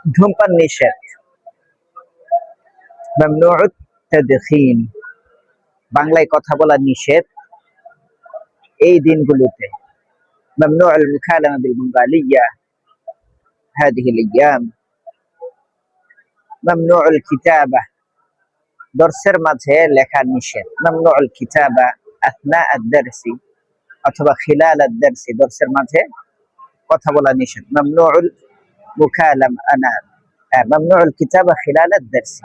ধূমপান নিষেধ। মামনুউত তাদখিন, বাংলায় কথা বলা নিষেধ এই দিনগুলোতে। মামনুউল মুকালামা বিল বেঙ্গলিয়া হাদিহিল আইয়াম। মামনুউল কিতাবা, দর্সের মাঝে লেখা নিষেধ। মামনুউল কিতাবা আথনা আদ-দারসি অথবা খিলাল আদ-দারসি, দর্সের মাঝে কথা বলা নিষেধ। মামনুউল মুকালামা মামনুউল কিতাবা খিলাল আদ-দারসি।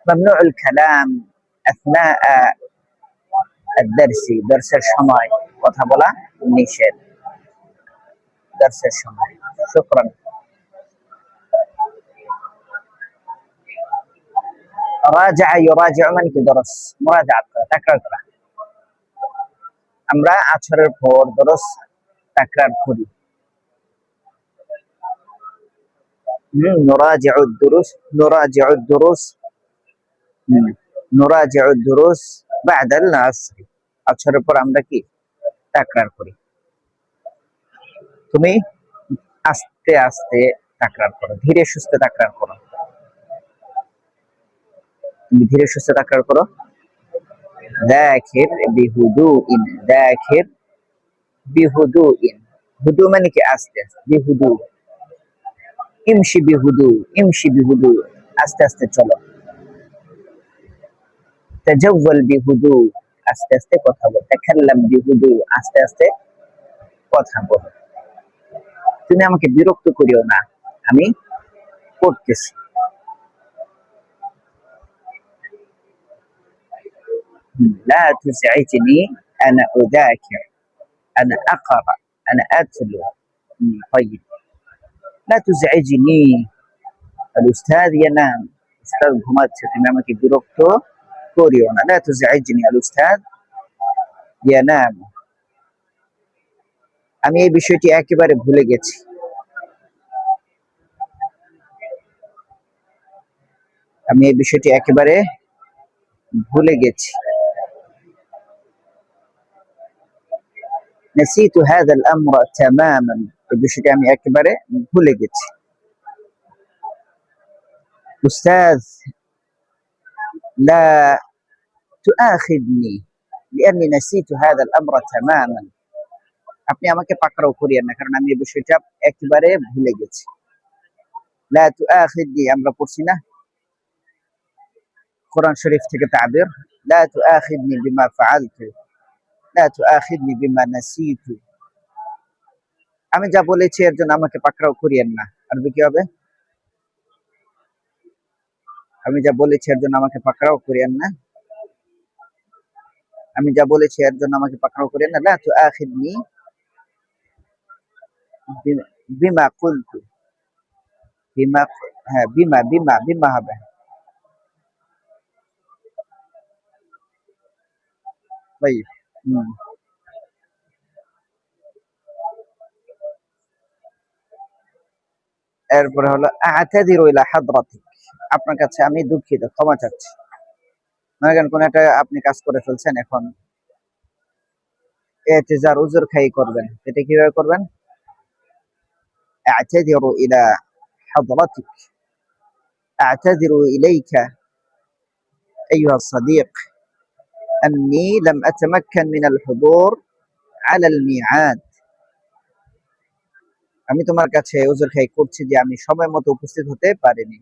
মামনুউল কালাম আথনা আদ-দারসি, দর্সের সময় কথা বলা নিষেধ। দর্সের সময়। শুকরান। রাজা'a ইউরাজি'ু মানে কি দরস, মুরাজাআত করা, তাকরার করা। আমরা আছরের পর দরস তাকরার করি। নুরাজি'ু দুরুস, নুরাজি'ু দুরুস, নুরাজি'ু দুরুস বা'দাল আসর। আছরের পর আমরা কি তাকরার করি। তুমি আস্তে আস্তে তাকরার করো, ধীরে সুস্থে তাকরার করো। তুমি ধীরে সুস্থে তাকরার করো। যাকির বিহুদুইন, যাকির বিহুদুইন, হুদু মানে কি আস্তে আস্তে, বিহুদু। ইমশি বিহুদু, ইমশি বিহুদু, আস্তে আস্তে চলো। তাজাওয়াল বিহুদু, আস্তে আস্তে কথা বলো। তাকাল্লাম বিহুদু, আস্তে আস্তে কথা বলো। তুমি আমাকে বিরক্ত করিও না, আমি পড়তেছি। لا تزعجني أنا أذاكر، أنا أقرأ، أنا أتلو. طيب، لا تزعجني الأستاذ ينام، أستاذ ঘুমাচ্ছে, তুমি আমাকে বিরক্ত করিও না। لا تزعجني الأستاذ ينام। আমি এই বিষয়টি একেবারে ভুলে গেছি। আমি এই বিষয়টি একেবারে ভুলে গেছি। نسيت هذا الأمر تماما، এই বিষয়টি আমি একেবারে ভুলে গেছি। أستاذ لا تؤاخذني لأني نسيت هذا الأمر تماما، আপনি আমাকে পাকড়াও করিয়েন না, কারণ আমি এই বিষয়টা একেবারে ভুলে গেছি। لا تؤاخذني আমরা পড়ছি না কোরআন শরীফ থেকে তাবির, لا تؤاخذني بما فعلت، لا تؤاخذني بما نسيت। আমি যা বলেছি এর জন্য আমাকে পাকড়াও করিয়েন না। আরবি কি হবে? আমি যা বলেছি এর জন্য আমাকে পাকড়াও করিয়েন না। আমি যা বলেছি এর জন্য আমাকে পাকড়াও করিয়েন না। لا تؤاخذني بما قلت، বিমা, হ্যাঁ বিমা, বিমা, বিমা হবে। ভাই এরপরে হলো আ'তাযিরু ইলা হাদরাতিক, আপনার কাছে আমি দুঃখিত, ক্ষমা চাচ্ছি। মনে করেন কোন একটা আপনি কাজ করে ফেলছেন, এখন ইতিজার উযর খাই করবেন, এটা কিভাবে করবেন? আ'তাযিরু ইলা হাদরাতিক, আ'তাযিরু ইলাইকা أيها الصديق أني لم أتمكن من الحضور على الميعاد، আমি তোমার কাছে উযর খাই করছি যে আমি সময় মতো উপস্থিত হতে পারিনি।